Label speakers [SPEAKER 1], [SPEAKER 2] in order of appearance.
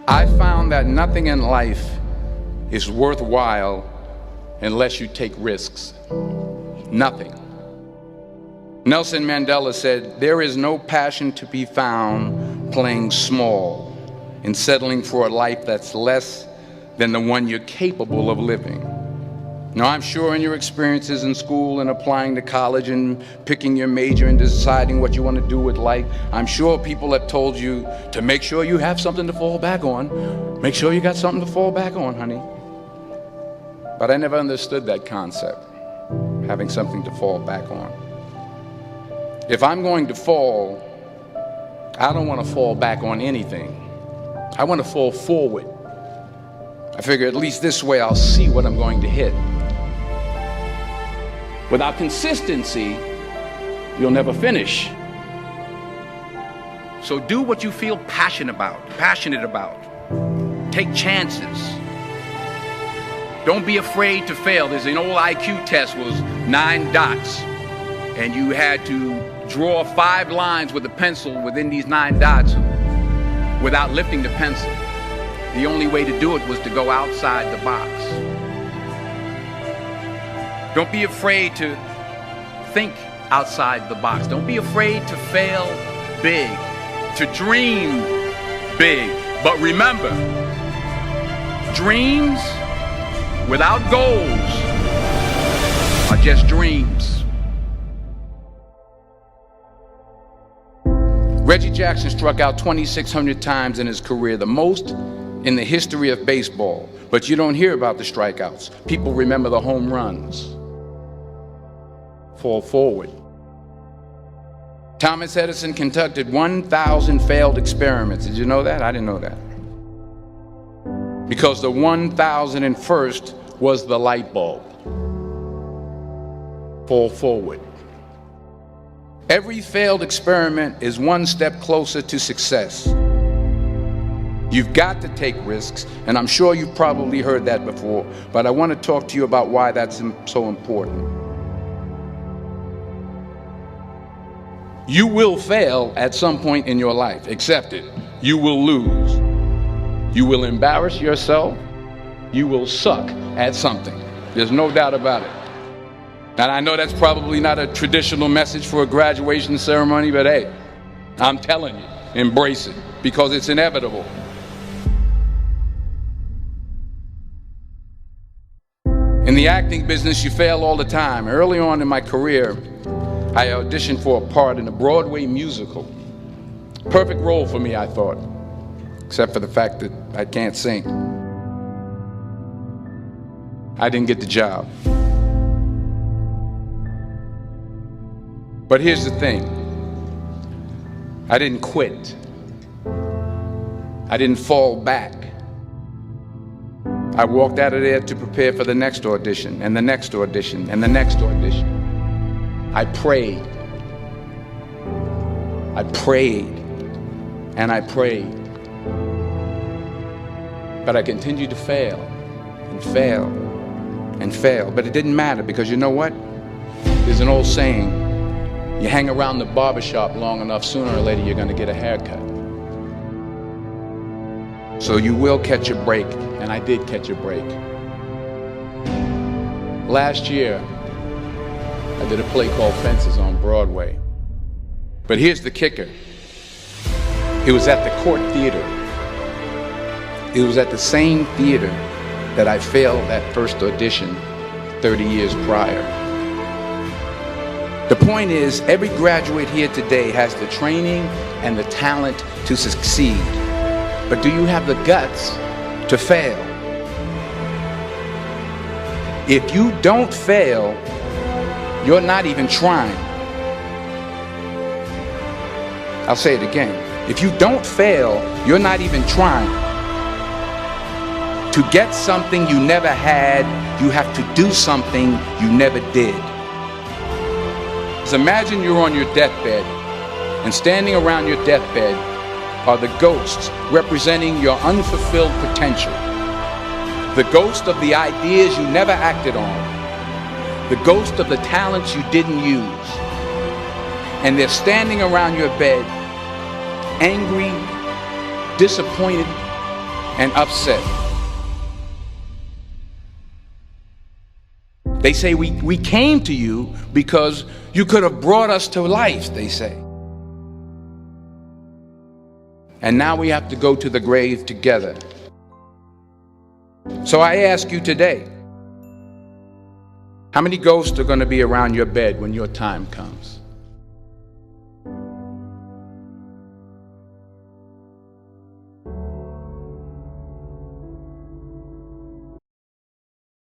[SPEAKER 1] I found that nothing in life is worthwhile unless you take risks. Nothing. Nelson Mandela said, "There is no passion to be found playing small and settling for a life that's less than the one you're capable of living." Now, I'm sure in your experiences in school and applying to college and picking your major and deciding what you want to do with life, I'm sure people have told you to make sure you have something to fall back on. Make sure you got something to fall back on, honey. But I never understood that concept, having something to fall back on. If I'm going to fall, I don't want to fall back on anything. I want to fall forward. I figure at least this way I'll see what I'm going to hit. Without consistency, you'll never finish. So do what you feel passionate about. Take chances. Don't be afraid to fail. There's an old IQ test, was 9 dots, and you had to draw 5 lines with a pencil within these 9 dots without lifting the pencil. The only way to do it was to go outside the box. Don't be afraid to think outside the box. Don't be afraid to fail big, to dream big. But remember, dreams without goals are just dreams. Reggie Jackson struck out 2,600 times in his career, the most in the history of baseball. But you don't hear about the strikeouts. People remember the home runs. Fall forward. Thomas Edison conducted 1,000 failed experiments. Did you know that? I didn't know that. Because the 1,001st was the light bulb. Fall forward. Every failed experiment is one step closer to success. You've got to take risks, and I'm sure you've probably heard that before, but I want to talk to you about why that's so important. You will fail at some point in your life. Accept it. You will lose. You will embarrass yourself. You will suck at something. There's no doubt about it. And I know that's probably not a traditional message for a graduation ceremony, but hey, I'm telling you, embrace it, because it's inevitable. In the acting business, you fail all the time. Early on in my career, I auditioned for a part in a Broadway musical. Perfect role for me, I thought, except for the fact that I can't sing. I didn't get the job. But here's the thing. I didn't quit. I didn't fall back. I walked out of there to prepare for the next audition, and the next audition, and the next audition. I prayed. I prayed. And I prayed. But I continued to fail, and fail, and fail. But it didn't matter, because you know what? There's an old saying, you hang around the barbershop long enough, sooner or later you're going to get a haircut. So you will catch a break, and I did catch a break. Last year, I did a play called Fences on Broadway. But here's the kicker. It was at the Court Theater. It was at the same theater that I failed that first audition 30 years prior. The point is, every graduate here today has the training and the talent to succeed. But do you have the guts to fail? If you don't fail, you're not even trying. I'll say it again. If you don't fail, you're not even trying. To get something you never had, you have to do something you never did. So imagine you're on your deathbed, and standing around your deathbed are the ghosts representing your the ghost of the talents you didn't use. And they're standing around your bed, angry, disappointed, and upset. They say, we came to you because you could have brought us to life, they say. And now we have to go to the grave together. So I ask you today, how many ghosts are going to be around your bed when your time comes?